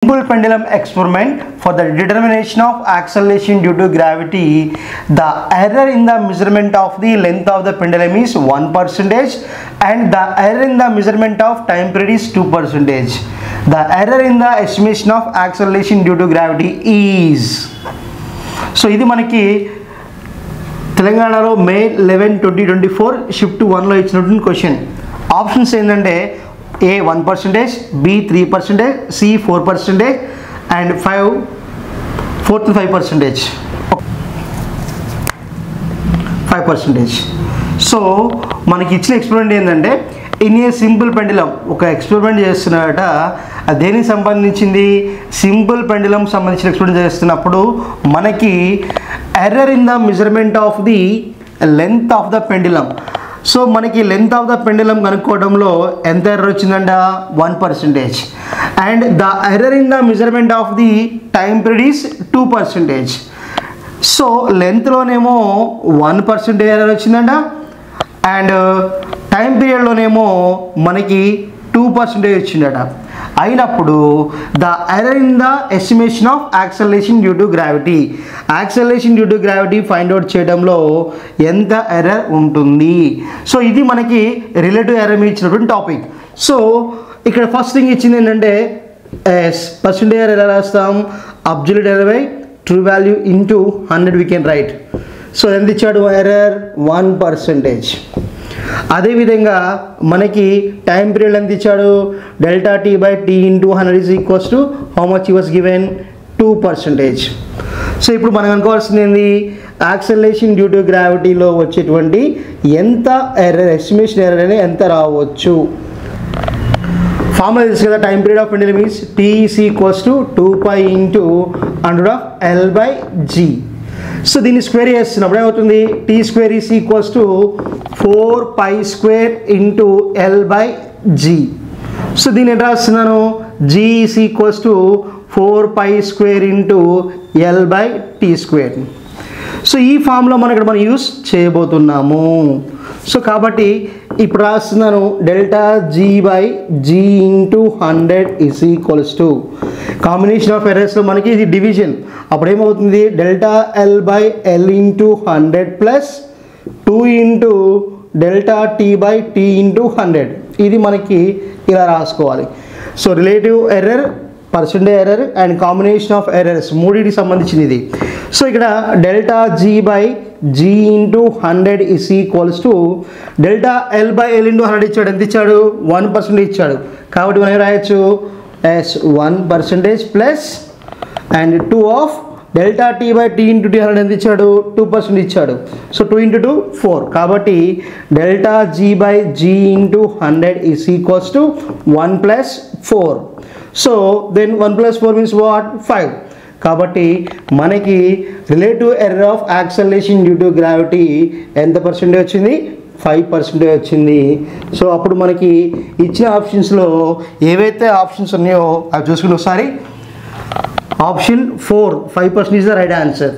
Simple pendulum experiment for the determination of acceleration due to gravity. The error in the measurement of the length of the pendulum is 1% and the error in the measurement of time period is 2%. The error in the estimation of acceleration due to gravity is. So ఇది మనకి తెలంగాణలో మే 11, 2024 shift 1లో ఇచ్చినటువంటి question. Options ఏంటంటే A 1%, B 3%, C 4% and 5%. So మనకి ఇచ్చిన experiment ఏంటంటే in a simple pendulum ఒక ఎక్స్పెరిమెంట్ చేస్తున్నాడట. దేనికి సంబంధించింది? సింపుల్ పెండులం సంబంధించిన ఎక్స్పెరిమెంట్ చేస్తున్నప్పుడు మనకి error in the measurement of the length of the pendulum. So మనకి లెంత్ ఆఫ్ ద పెండులం కనుక్కోవడంలో ఎంత ఎర్రర్ వచ్చిందంట? 1%. And the error in the measurement of the time period is 2%. So లెంత్లోనేమో 1% error వచ్చిందంట and time పీరియడ్లోనేమో మనకి 2% వచ్చిందట. అయినప్పుడు the error in the estimation of acceleration due to gravity, acceleration due to gravity find out చేయడంలో ఎంత error ఉంటుంది. So ఇది మనకి relative error మీద ఇచ్చినటువంటి టాపిక్. సో ఇక్కడ ఫస్ట్ థింగ్ ఇచ్చింది ఏంటంటే పర్సెంటేజ్ ఎర్రర్ ఎలా రాస్తాం? Absolute error by true value into 100 we can write. So ఎంత ఇచ్చాడు ఎర్రర్? 1%. అదేవిధంగా మనకి టైం పీరియడ్ ఎంత ఇచ్చాడు? Delta T by T into 100 is equals to how much ఈ వాస్ గివెన్? 2%. సో ఇప్పుడు మనం అనుకోవాల్సింది ఏంది? యాక్సలరేషన్ డ్యూ టు గ్రావిటీలో వచ్చేటువంటి ఎంత ఎర్రర్, ఎస్టిమేషన్ ఎర్రర్ అని ఎంత రావచ్చు? ఫార్ములా తెలుసు కదా, time period of pendulum is T is equals to 2π into √L/g. So దీన్ని స్క్వేర్ చేస్తున్నప్పుడు ఏమవుతుంది? T square is equals to 4π² into L/g. So దీన్ని ఎట్లా రాస్తున్నాను? g is equals to 4π² into L/t². So ఈ ఫామ్లో మనం ఇక్కడ మనం యూస్ చేయబోతున్నాము. సో కాబట్టి ఇప్పుడు రాస్తున్నాను delta g/g into 100 is equals to combination of ఎర్రర్స్లో మనకి ఇది డివిజన్. అప్పుడు ఏమవుతుంది? Delta L/L into 100 plus 2 into delta t/t into 100. ఇది మనకి ఇలా రాసుకోవాలి. So relative error, percentage error and combination of errors మూడింటికి సంబంధించింది ఇది. సో ఇక్కడ delta g/g into 100 is equals to delta L/L into 100 ఇచ్చాడు. ఎంత ఇచ్చాడు? 1% ఇచ్చాడు. కాబట్టి మనం రాయొచ్చు as 1% plus and 2 of delta t/t into 100 ఎంత ఇచ్చాడు? 2% ఇచ్చాడు. So 2 into 2 4. కాబట్టి delta g/g into 100 is equals to 1 plus 4. So then 1 plus 4 means what? 5. కాబట్టి మనకి relative error of acceleration due to gravity ఎంత పర్సెంటేజ్ వచ్చింది? 5% వచ్చింది. సో అప్పుడు మనకి ఇచ్చిన ఆప్షన్స్లో ఏవైతే ఆప్షన్స్ ఉన్నాయో అవి చూసుకుని ఒకసారి option 4 5% is the right answer.